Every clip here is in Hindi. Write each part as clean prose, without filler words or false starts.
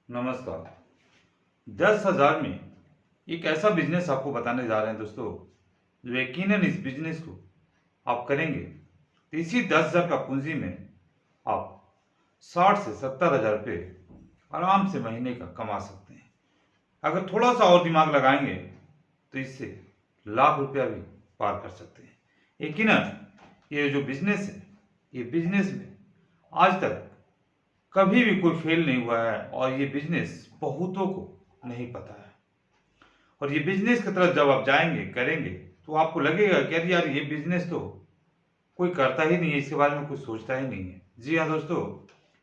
नमस्कार। 10,000 में एक ऐसा बिजनेस आपको बताने जा रहे हैं दोस्तों, जो यकीनन इस बिजनेस को आप करेंगे तो इसी 10,000 का पूंजी में आप 60 से 70,000 रुपये आराम से महीने का कमा सकते हैं। अगर थोड़ा सा और दिमाग लगाएंगे तो इससे लाख रुपया भी पार कर सकते हैं। यकीनन ये जो बिजनेस है, ये बिजनेस में आज तक कभी भी कोई फेल नहीं हुआ है और ये बिजनेस बहुतों को नहीं पता है। और ये बिजनेस की तरफ जब आप जाएंगे करेंगे तो आपको लगेगा कि अरे यार, ये बिजनेस तो कोई करता ही नहीं है, इसके बारे में कुछ सोचता ही नहीं है। जी हाँ दोस्तों,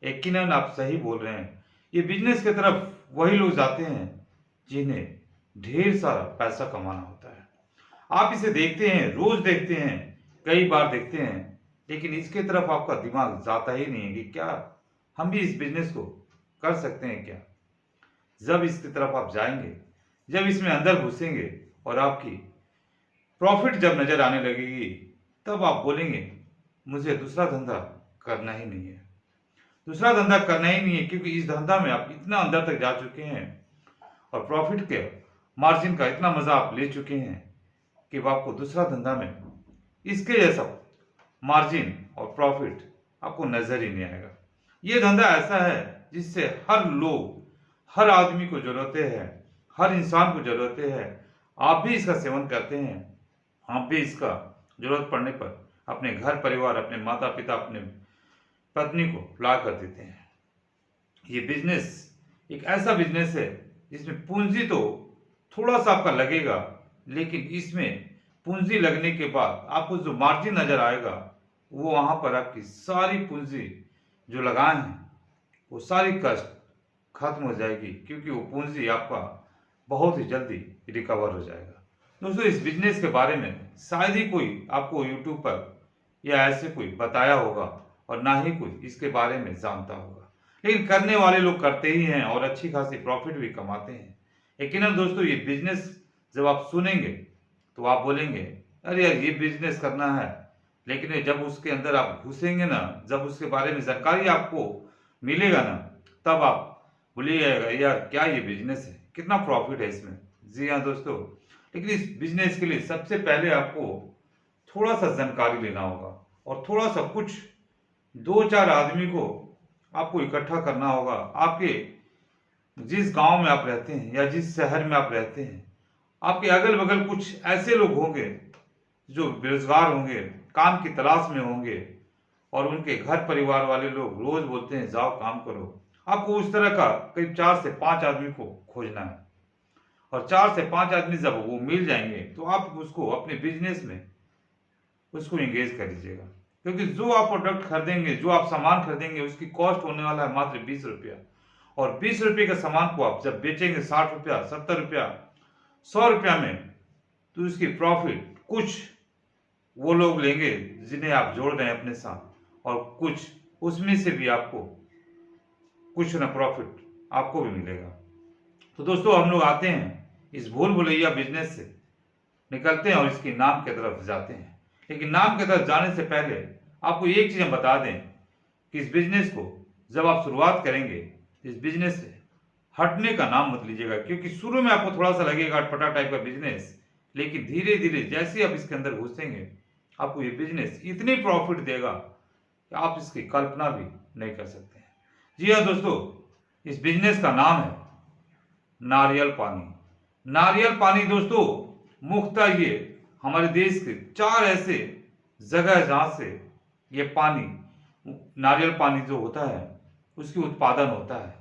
यकीनन आप सही बोल रहे हैं। ये बिजनेस की तरफ वही लोग जाते हैं जिन्हें ढेर सारा पैसा कमाना होता है। आप इसे देखते हैं, रोज देखते हैं, कई बार देखते हैं, लेकिन इसके तरफ आपका दिमाग जाता ही नहीं है कि क्या हम भी इस बिजनेस को कर सकते हैं क्या। जब इसकी तरफ आप जाएंगे, जब इसमें अंदर घुसेंगे और आपकी प्रॉफिट जब नजर आने लगेगी, तब आप बोलेंगे मुझे दूसरा धंधा करना ही नहीं है। दूसरा धंधा करना ही नहीं है, क्योंकि इस धंधा में आप इतना अंदर तक जा चुके हैं और प्रॉफिट के मार्जिन का इतना मजा आप ले चुके हैं कि अब आपको दूसरा धंधा में इसके जैसा मार्जिन और प्रॉफिट आपको नजर ही नहीं आएगा। ये धंधा ऐसा है जिससे हर लोग, हर आदमी को जरूरतें है, हर इंसान को जरूरतें है। आप भी इसका सेवन करते हैं, आप भी इसका जरूरत पड़ने पर अपने घर परिवार, अपने माता पिता, अपने पत्नी को ला कर देते हैं। ये बिजनेस एक ऐसा बिजनेस है जिसमें पूंजी तो थोड़ा सा आपका लगेगा, लेकिन इसमें पूंजी लगने के बाद आपको जो मार्जिन नजर आएगा, वो वहां पर आपकी सारी पूंजी जो लगाए हैं वो सारी कष्ट खत्म हो जाएगी, क्योंकि वो पूंजी आपका बहुत ही जल्दी रिकवर हो जाएगा। दोस्तों, इस बिजनेस के बारे में शायद ही कोई आपको यूट्यूब पर या ऐसे कोई बताया होगा और ना ही कोई इसके बारे में जानता होगा, लेकिन करने वाले लोग करते ही हैं और अच्छी खासी प्रॉफिट भी कमाते हैं। यकीनन दोस्तों, ये बिजनेस जब आप सुनेंगे तो आप बोलेंगे अरे यार, ये बिजनेस करना है, लेकिन जब उसके अंदर आप घुसेंगे ना, जब उसके बारे में जानकारी आपको मिलेगा ना, तब आप बोलिएगा यार क्या ये बिजनेस है, कितना प्रॉफिट है इसमें। जी हाँ दोस्तों, लेकिन इस बिजनेस के लिए सबसे पहले आपको थोड़ा सा जानकारी लेना होगा और थोड़ा सा कुछ दो चार आदमी को आपको इकट्ठा करना होगा। आपके जिस गांव में आप रहते हैं या जिस शहर में आप रहते हैं, आपके अगल बगल कुछ ऐसे लोग होंगे जो बेरोजगार होंगे, काम की तलाश में होंगे, और उनके घर परिवार वाले लोग रोज बोलते हैं जाओ काम करो। आपको उस तरह का करीब 4 से 5 आदमी को खोजना है, और 4 से 5 आदमी जब वो मिल जाएंगे तो आप उसको अपने बिजनेस में उसको एंगेज कर लीजिएगा। क्योंकि जो आप प्रोडक्ट खरीदेंगे, जो आप सामान खरीदेंगे, उसकी कॉस्ट होने वाला है मात्र 20 रुपया। और 20 रुपये के सामान को आप जब बेचेंगे 60 रुपया, 70 रुपया, 100 रुपया में, तो उसकी प्रॉफिट कुछ वो लोग लेंगे जिन्हें आप जोड़ रहे हैं अपने साथ, और कुछ उसमें से भी आपको कुछ ना प्रॉफिट आपको भी मिलेगा। तो दोस्तों, हम लोग आते हैं इस भूल भुलैया बिजनेस से निकलते हैं और इसके नाम की तरफ जाते हैं। लेकिन नाम की तरफ जाने से पहले आपको एक चीज हम बता दें कि इस बिजनेस को जब आप शुरुआत करेंगे, इस बिजनेस से हटने का नाम मत लीजिएगा, क्योंकि शुरू में आपको थोड़ा सा लगेगा अटपटा टाइप का बिजनेस, लेकिन धीरे धीरे जैसे ही आप इसके अंदर घुसेंगे, आपको ये बिजनेस इतनी प्रॉफिट देगा कि आप इसकी कल्पना भी नहीं कर सकते हैं। जी हाँ दोस्तों, इस बिजनेस का नाम है नारियल पानी। नारियल पानी दोस्तों, मुख्यतः ये हमारे देश के 4 ऐसे जगह है जहां से ये पानी, नारियल पानी जो होता है उसकी उत्पादन होता है।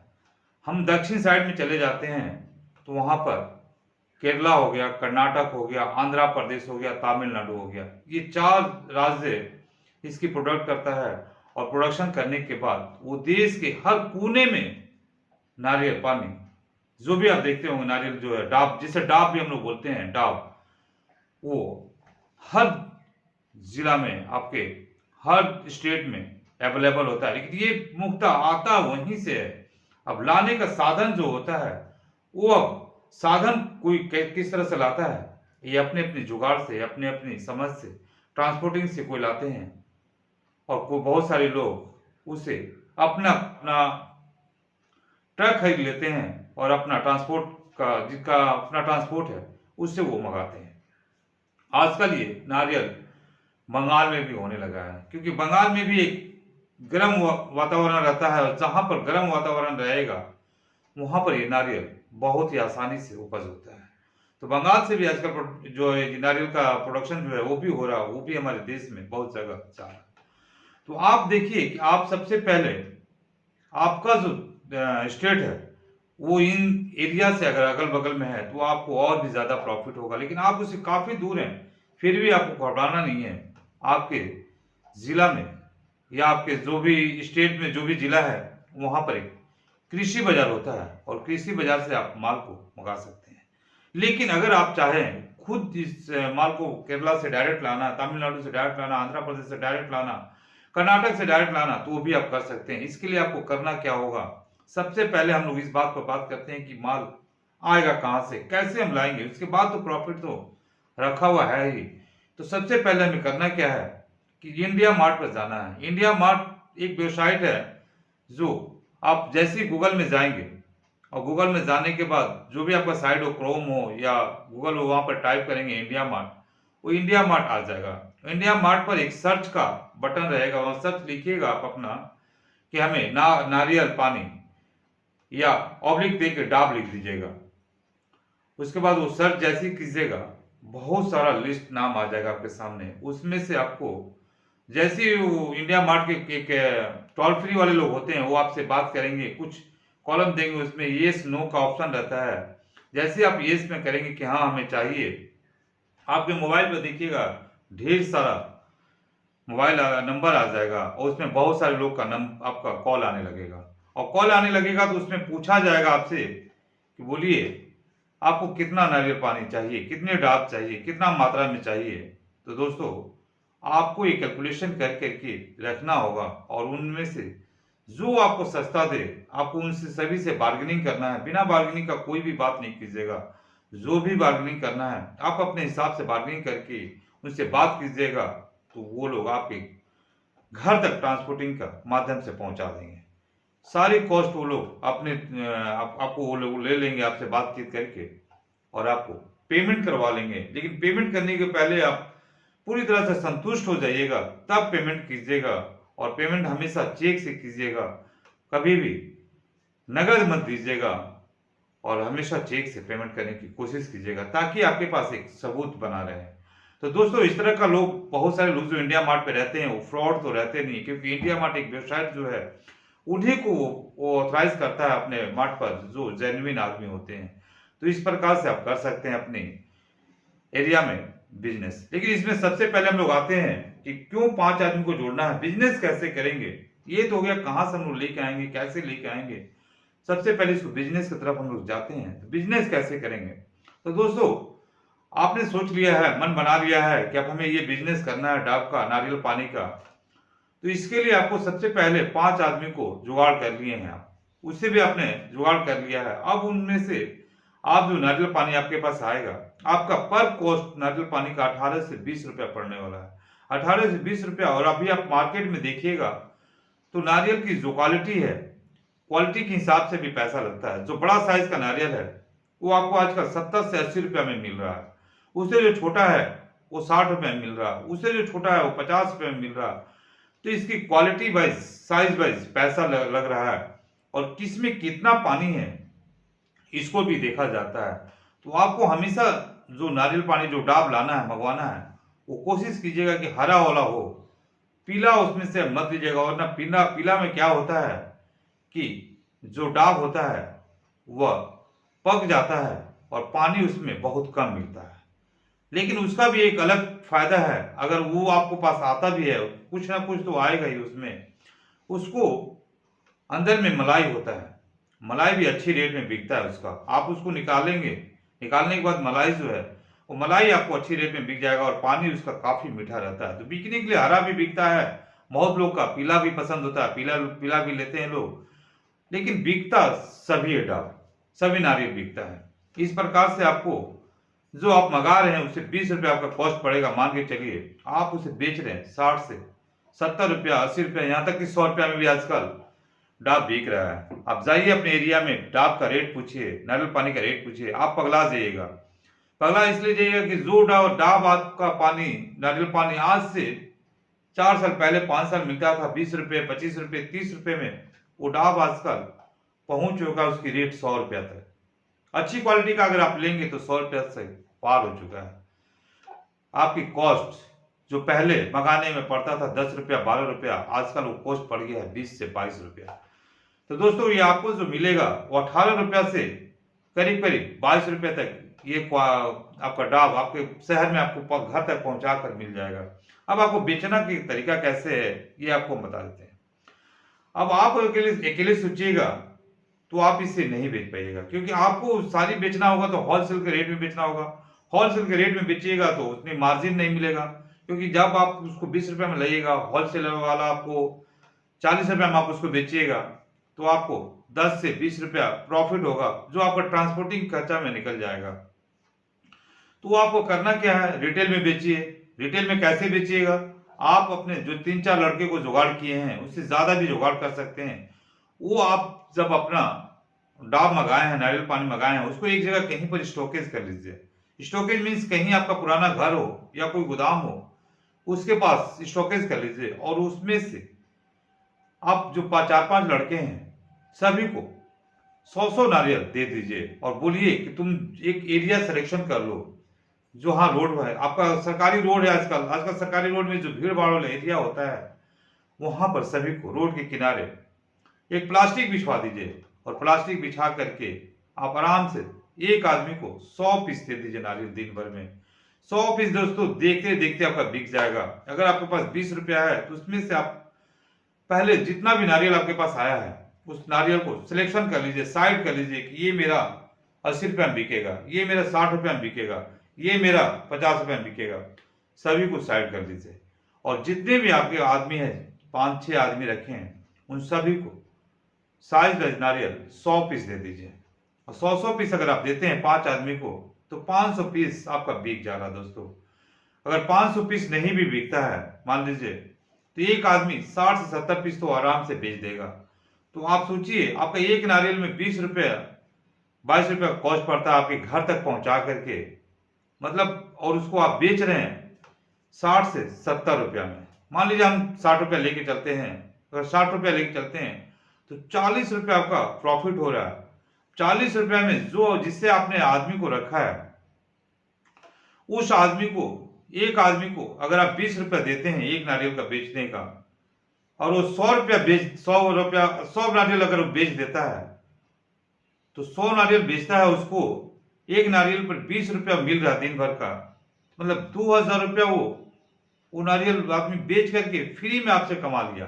हम दक्षिण साइड में चले जाते हैं तो वहां पर केरला हो गया, कर्नाटक हो गया, आंध्र प्रदेश हो गया, तमिलनाडु हो गया, ये 4 राज्य इसकी प्रोडक्ट करता है। और प्रोडक्शन करने के बाद वो देश के हर कोने में नारियल पानी, जो भी आप देखते होंगे, नारियल जो है डाब, जिसे डाब भी हम लोग बोलते हैं, डाब, वो हर जिला में, आपके हर स्टेट में अवेलेबल होता है। लेकिन ये मुख्यतः आता वहीं से है। अब लाने का साधन जो होता है, वो अब साधन कोई किस तरह से लाता है, ये अपने अपने जुगाड़ से, अपने अपनी समझ से, ट्रांसपोर्टिंग से कोई लाते हैं, और कोई बहुत सारे लोग उसे अपना अपना ट्रक खरीद लेते हैं और अपना ट्रांसपोर्ट का, जिसका अपना ट्रांसपोर्ट है, उससे वो मंगाते हैं। आजकल ये नारियल बंगाल में भी होने लगा है, क्योंकि बंगाल में भी एक गर्म वातावरण रहता है, और जहां पर गर्म वातावरण रहेगा वहां पर ये नारियल बहुत ही आसानी से उपज होता है। तो बंगाल से भी आजकल जो है नारियल का प्रोडक्शन जो है वो भी हो रहा है, वो भी हमारे देश में बहुत जगह जा रहा है। तो आप देखिए कि आप सबसे पहले आपका जो स्टेट है वो इन एरिया से अगर अगल बगल में है तो आपको और भी ज्यादा प्रॉफिट होगा, लेकिन आप उससे काफी दूर हैं फिर भी आपको घबराना नहीं है। आपके जिला में या आपके जो भी स्टेट में जो भी जिला है वहां पर एक कृषि बाजार होता है, और कृषि बाजार से आप माल को मंगा सकते हैं। लेकिन अगर आप चाहें खुद इस माल को केरला से डायरेक्ट लाना, तमिलनाडु से डायरेक्ट लाना, आंध्र प्रदेश से डायरेक्ट लाना, कर्नाटक से डायरेक्ट लाना, तो वो भी आप कर सकते हैं। इसके लिए आपको करना क्या होगा, सबसे पहले हम लोग इस बात पर बात करते हैं कि माल आएगा कहां से, कैसे हम लाएंगे। उसके बाद तो प्रॉफिट तो रखा हुआ है ही। तो सबसे पहले हमें करना क्या है कि इंडिया मार्ट पर जाना है। इंडिया मार्ट एक वेबसाइट है जो आप जैसे ही गूगल में जाएंगे, और गूगल में जाने के बाद जो भी आपका साइट हो, क्रोम हो या गूगल हो, वहां पर टाइप करेंगे इंडिया मार्ट, वो इंडिया मार्ट आ जाएगा। इंडिया मार्ट पर एक सर्च का बटन रहेगा, वहां सर्च लिखिएगा आप अपना कि हमें नारियल पानी, या ऑब्लिक दे के डाब लिख दीजिएगा। उसके बाद वो सर्च जैसे ही कीजिएगा बहुत सारा लिस्ट नाम आ जाएगा आपके सामने। उसमें से आपको जैसे ही वो इंडिया मार्ट के एक टोल फ्री वाले लोग होते हैं वो आपसे बात करेंगे, कुछ कॉलम देंगे, उसमें येस नो का ऑप्शन रहता है। जैसे आप येस में करेंगे कि हाँ हमें चाहिए, आपके मोबाइल पर देखिएगा ढेर सारा मोबाइल नंबर आ जाएगा, और उसमें बहुत सारे लोग का नंबर आपका कॉल आने लगेगा। और कॉल आने लगेगा तो उसमें पूछा जाएगा आपसे कि बोलिए आपको कितना नारियल पानी चाहिए, कितने डाब चाहिए, कितना मात्रा में चाहिए। तो दोस्तों आपको ये कैलकुलेशन कर करके रखना होगा, और उनमें से जो आपको सस्ता दे आपको उनसे सभी से बार्गेनिंग करना है। बिना बार्गेनिंग का कोई भी बात नहीं कीजिएगा। जो भी बार्गेनिंग करना है आप अपने हिसाब से बार्गेनिंग करके उनसे बात कीजिएगा, तो वो लोग आपके घर तक ट्रांसपोर्टिंग का माध्यम से पहुंचा देंगे। सारी कॉस्ट वो लोग अपने आपको वो लोग ले लेंगे आपसे बातचीत करके, और आपको पेमेंट करवा लेंगे। लेकिन पेमेंट करने के पहले आप पूरी तरह से संतुष्ट हो जाइएगा, तब पेमेंट कीजिएगा। और पेमेंट हमेशा चेक से कीजिएगा, कभी भी नगद मत दीजिएगा, और हमेशा चेक से पेमेंट करने की कोशिश कीजिएगा, ताकि आपके पास एक सबूत बना रहे। तो दोस्तों इस तरह का लोग, बहुत सारे लोग जो इंडिया मार्ट पे रहते हैं वो फ्रॉड तो रहते नहीं, क्योंकि इंडिया मार्ट एक वेबसाइट जो है उन्हीं को वो ऑथराइज करता है अपने मार्ट पर, जो जेन्युइन आदमी होते हैं। तो इस प्रकार से आप कर सकते हैं अपने एरिया में बिजनेस। लेकिन इसमें सबसे पहले हम लोग आते हैं कि क्यों 5 आदमी को जोड़ना है, बिजनेस कैसे करेंगे। ये तो हो गया कहां से हम लोग लेके आएंगे, कैसे लेके आएंगे। सबसे पहले इसको बिजनेस की तरफ हम लोग जाते हैं। तो बिजनेस कैसे करेंगे, तो दोस्तों आपने सोच लिया है, मन बना लिया है कि अब हमें ये बिजनेस करना है डाब का, नारियल पानी का। तो इसके लिए आपको सबसे पहले 5 आदमी को जुगाड़ कर लिए हैं आप, उससे भी आपने जुगाड़ कर लिया है। अब उनमें से आप जो नारियल पानी आपके पास आएगा, आपका पर कोस्ट नारियल पानी का 18 से 20 रुपया पड़ने वाला है, 18 से 20 रुपया। और अभी आप मार्केट में देखिएगा तो नारियल की जो क्वालिटी है, क्वालिटी के हिसाब से भी पैसा लगता है। जो बड़ा साइज का नारियल है वो आपको आजकल 70 से 80 रुपया में मिल रहा है, उससे जो छोटा है वो 60 रुपये में मिल रहा है, उससे जो छोटा है वो 50 रुपये में मिल रहा है। तो इसकी क्वालिटी वाइज, साइज वाइज पैसा लग रहा है, और किसमें कितना पानी है इसको भी देखा जाता है। तो आपको हमेशा जो नारियल पानी जो डाब लाना है, मंगवाना है, वो कोशिश कीजिएगा कि हरा वाला हो, पीला उसमें से मत लीजिएगा। वरना पीला में क्या होता है कि जो डाब होता है वह पक जाता है और पानी उसमें बहुत कम मिलता है। लेकिन उसका भी एक अलग फायदा है, अगर वो आपको पास आता भी है, कुछ ना कुछ तो आएगा ही उसमें, उसको अंदर में मलाई होता है, मलाई भी अच्छी रेट में बिकता है उसका। आप उसको निकालेंगे, निकालने के बाद मलाई जो है वो मलाई आपको अच्छी रेट में बिक जाएगा, और पानी उसका काफी मीठा रहता है। तो बिकने के लिए हरा भी बिकता है, बहुत लोग का पीला भी पसंद होता है, पीला भी लेते हैं लोग। लेकिन बिकता सभी है डाब, सभी नारियल बिकता है। इस प्रकार से आपको जो आप मंगा रहे हैं उससे 20 रुपये आपका कॉस्ट पड़ेगा। मान के चलिए आप उसे बेच रहे हैं 60 से 70 रुपया, 80 रुपया, यहाँ तक कि 100 रुपया में भी आजकल डाब बिक रहा है। आप जाइए अपने एरिया में, डाब का रेट पूछिए, नारियल पानी का रेट पूछिए, आप पगला जाइएगा। पगला इसलिए जाइएगा कि जो डाब आपका पानी, नारियल पानी आज से 4 साल पहले, 5 साल मिलता था 20 रुपये, 25 रुपये, 30 रुपये में, वो डाब आजकल पहुंच चुका है उसकी रेट 100 रुपया तक। अच्छी क्वालिटी का अगर आप लेंगे तो 100 रुपया से पार हो चुका है। आपकी कॉस्ट जो पहले मंगाने में पड़ता था 10 रुपया, 12 रुपया, आजकल वो कॉस्ट पड़ गया है 20 से 22 रुपया। तो दोस्तों ये आपको जो मिलेगा वो 18 रुपया से करीब करीब 22 रुपये तक ये आपका डाब आपके शहर में आपको घर तक पहुंचा कर मिल जाएगा। अब आपको बेचना की तरीका कैसे है ये आपको हम बता देते हैं। अब आप अकेले सोचिएगा तो आप इससे नहीं बेच पाइएगा, क्योंकि आपको सारी बेचना होगा तो होलसेल के रेट में बेचना होगा। होलसेल के रेट में बेचिएगा तो उतनी मार्जिन नहीं मिलेगा, क्योंकि जब आप उसको 20 रुपये में लाइएगा, होलसेलर वाला आपको 40 रुपये में आप उसको बेचिएगा, तो आपको 10 से 20 रुपया प्रॉफिट होगा, जो आपका ट्रांसपोर्टिंग खर्चा में निकल जाएगा। तो आपको करना क्या है, रिटेल में बेचिए। रिटेल में कैसे बेचिएगा, आप अपने जो 3-4 लड़के को जुगाड़ किए हैं उससे ज्यादा भी जुगाड़ कर सकते हैं। वो आप जब अपना डाब मंगाए हैं, नारियल पानी मंगाए हैं, उसको एक जगह कहीं पर स्टोकेज कर लीजिए। स्टोकेज मीन्स कहीं आपका पुराना घर हो या कोई गोदाम हो, उसके पास स्टोकेज कर लीजिए, और उसमें से आप जो 4-5 लड़के हैं सभी को 100 नारियल दे दीजिए और बोलिए कि तुम एक एरिया सिलेक्शन कर लो जो, हाँ रोड है आपका, सरकारी रोड है आजकल सरकारी रोड में जो भीड़ भाड़ वाला एरिया होता है, वहां पर सभी को रोड के किनारे एक प्लास्टिक बिछवा दीजिए, और प्लास्टिक बिछा करके आप आराम से एक आदमी को 100 पीस दे दीजिए नारियल दिन भर में। 100 पीस दोस्तों देखते देखते आपका बिक जाएगा। अगर आपके पास 20 रुपया है तो उसमें से आप पहले जितना भी नारियल आपके पास आया है उस नारियल को सिलेक्शन कर लीजिए, साइड कर लीजिए कि ये मेरा 80 रुपया में बिकेगा, ये मेरा 60 रुपया में बिकेगा, ये मेरा 50 रुपया में बिकेगा। सभी को साइड कर दीजिए, और जितने भी आपके आदमी हैं, 5-6 आदमी रखे हैं, उन सभी को साइज नारियल 100 पीस दे दीजिए। और 100 पीस अगर आप देते हैं 5 आदमी को तो 500 पीस आपका बिक जा रहा है दोस्तों। अगर 500 पीस नहीं भी बिकता है मान लीजिए, तो एक आदमी 60 से 70 पीस तो आराम से बेच देगा। तो आप सोचिए आपका एक नारियल में 20 रुपया, 22 रुपया कॉस्ट पड़ता है आपके घर तक पहुंचा करके, मतलब, और उसको आप बेच रहे हैं 60 से 70 रुपया में। मान लीजिए हम 60 रुपया लेके चलते हैं, अगर 60 रुपया लेके चलते हैं तो 40 रुपया आपका प्रॉफिट हो रहा है। 40 रुपया में जो जिससे आपने आदमी को रखा है, उस आदमी को, एक आदमी को अगर आप 20 रुपया देते हैं एक नारियल का बेचने का, और वो 100 नारियल अगर वो बेच देता है, तो 100 नारियल बेचता है, उसको एक नारियल पर 20 रुपया मिल रहा है दिन भर का, मतलब 2000 रुपया वो नारियल आदमी बेच करके फ्री में आपसे कमा लिया।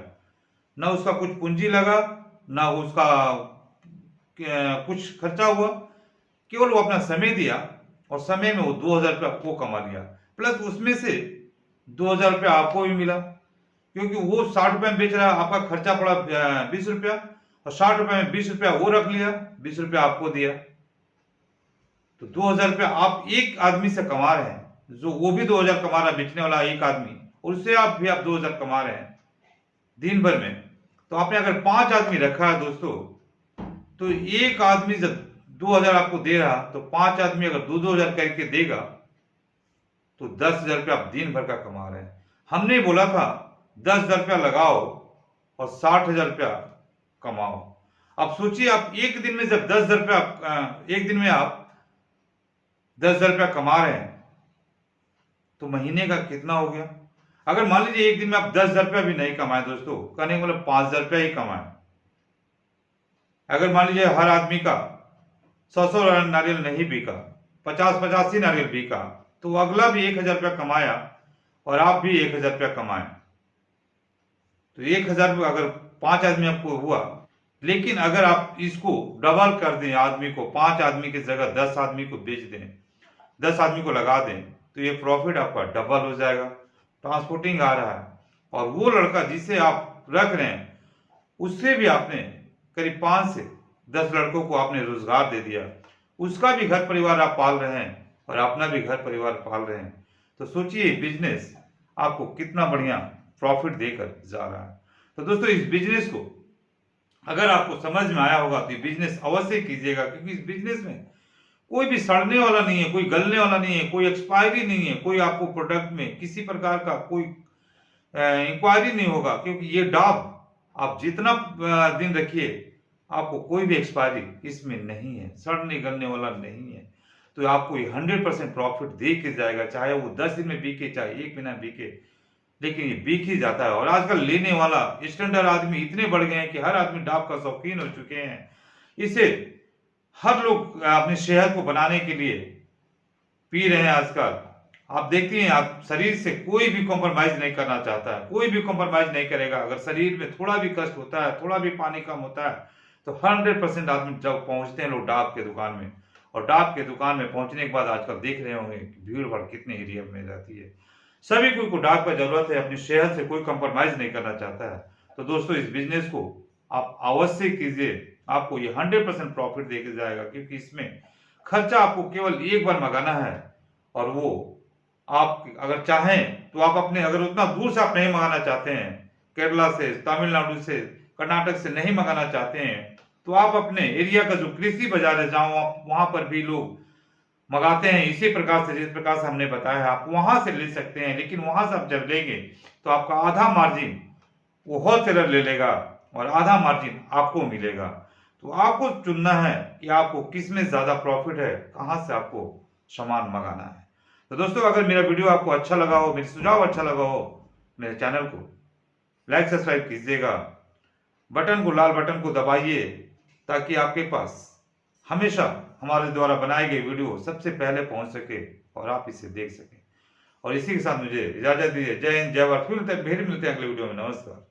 ना उसका कुछ पूंजी लगा, ना उसका कुछ खर्चा हुआ, केवल वो अपना समय दिया और समय में वो 2000 रुपया वो कमा लिया, प्लस उसमें से 2000 रुपया आपको भी मिला, क्योंकि वो 60 रुपये में बेच रहा है, आपका खर्चा पड़ा 20 रुपया, और 60 रुपये में 20 रुपया वो रख लिया, 20 रुपया आपको दिया, तो 2000 रुपया आप एक आदमी से कमा रहे हैं, जो वो भी 2000 कमा रहा है बेचने वाला एक आदमी, और उससे आप 2000 कमा रहे हैं दिन भर में। तो आपने अगर 5 आदमी रखा है दोस्तों, तो एक आदमी जब 2000 आपको दे रहा, तो 5 आदमी अगर 2-2000 करके देगा तो 10,000 रुपया आप दिन भर का कमा रहे हैं। हमने बोला था 10,000 रुपया लगाओ और 60,000 रुपया कमाओ। अब सोचिए आप एक दिन में जब 10,000 रुपया, एक दिन में आप 10,000 रुपया कमा रहे हैं, तो महीने का कितना हो गया। अगर मान लीजिए एक दिन में आप 10,000 रुपया भी नहीं कमाए दोस्तों, कहने का मतलब 5,000 रुपया ही कमाए, अगर मान लीजिए हर आदमी का 100 नारियल नहीं बिका, 50-85 नारियल बिका, तो अगला भी 1,000 रुपया कमाया और आप भी 1,000 रुपया कमाए, तो 1,000 अगर 5 आदमी आपको हुआ। लेकिन अगर आप इसको डबल कर दें, आदमी को 5 आदमी की जगह 10 आदमी को बेच दें, 10 आदमी को लगा दें, तो ये प्रॉफिट आपका डबल हो जाएगा। ट्रांसपोर्टिंग आ रहा है, और वो लड़का जिसे आप रख रहे हैं उससे भी आपने करीब 5 से 10 लड़कों को आपने रोजगार दे दिया, उसका भी घर परिवार आप पाल रहे हैं और अपना भी घर परिवार पाल रहे हैं। तो सोचिए बिजनेस आपको कितना बढ़िया प्रॉफिट देकर जा रहा है। तो दोस्तों इस बिजनेस को अगर आपको समझ में आया होगा तो ये बिजनेस अवश्य कीजिएगा, क्योंकि इस बिजनेस में कोई भी सड़ने वाला नहीं है, कोई गलने वाला नहीं है, कोई एक्सपायरी नहीं है, कोई आपको प्रोडक्ट में किसी प्रकार का कोई इंक्वायरी नहीं होगा, क्योंकि ये डाब आप जितना दिन रखिए आपको कोई भी एक्सपायरी इसमें नहीं है, सड़ने गलने वाला नहीं है। तो आपको ये 100% प्रॉफिट दे के जाएगा, चाहे वो 10 दिन में बिके चाहे 1 महीना बिके, लेकिन ये बिक ही जाता है। और आजकल लेने वाला स्टैंडर्ड आदमी इतने बढ़ गए हैं कि हर आदमी डाब का शौकीन हो चुके हैं। इसे हर लोग अपनी सेहत को बनाने के लिए पी रहे हैं आजकल। आप देखती हैं, आप शरीर से कोई भी कॉम्प्रोमाइज नहीं करना चाहता है, कोई भी कॉम्प्रोमाइज नहीं करेगा। अगर शरीर में थोड़ा भी कष्ट होता है, थोड़ा भी पानी कम होता है, तो 100% आदमी जब पहुंचते हैं लोग डाब के दुकान में, और डाब के दुकान में पहुंचने के बाद आजकल देख रहे होंगे भीड़ भाड़ कितने एरिया में रहती है। सभी को डाब का जरूरत है, अपनी सेहत से कोई कंप्रोमाइज नहीं करना चाहता है। तो दोस्तों, इस बिजनेस को आप अवश्य कीजिए, आपको ये 100% प्रॉफिट देके जाएगा, क्योंकि इसमें खर्चा आपको केवल एक बार मंगाना है, और वो आप अगर चाहें तो आप अपने, अगर उतना दूर से आप नहीं मंगाना चाहते हैं, केरला से, तमिलनाडु से, कर्नाटक से नहीं मंगाना चाहते हैं, तो आप अपने एरिया का जो कृषि बाजार है जहां वहां पर भी लोग मंगाते हैं इसी प्रकार से, जिस प्रकार से हमने बताया है, आप वहां से ले सकते हैं। लेकिन वहां से आप जब लेंगे तो आपका आधा मार्जिन वो होलसेलर ले लेगा और आधा मार्जिन आपको मिलेगा। तो आपको चुनना है कि आपको किस में ज्यादा प्रॉफिट है, कहां से आपको सामान मंगाना है। तो दोस्तों, अगर मेरा वीडियो आपको अच्छा लगा हो, मेरे सुझाव अच्छा लगा हो, मेरे चैनल को लाइक सब्सक्राइब कीजिएगा, लाल बटन को दबाइए, ताकि आपके पास हमेशा हमारे द्वारा बनाए गए वीडियो सबसे पहले पहुंच सके और आप इसे देख सकें। और इसी के साथ मुझे इजाजत दीजिए। जय हिंद, जय भारत। फिर मिलते हैं अगले वीडियो में। नमस्कार।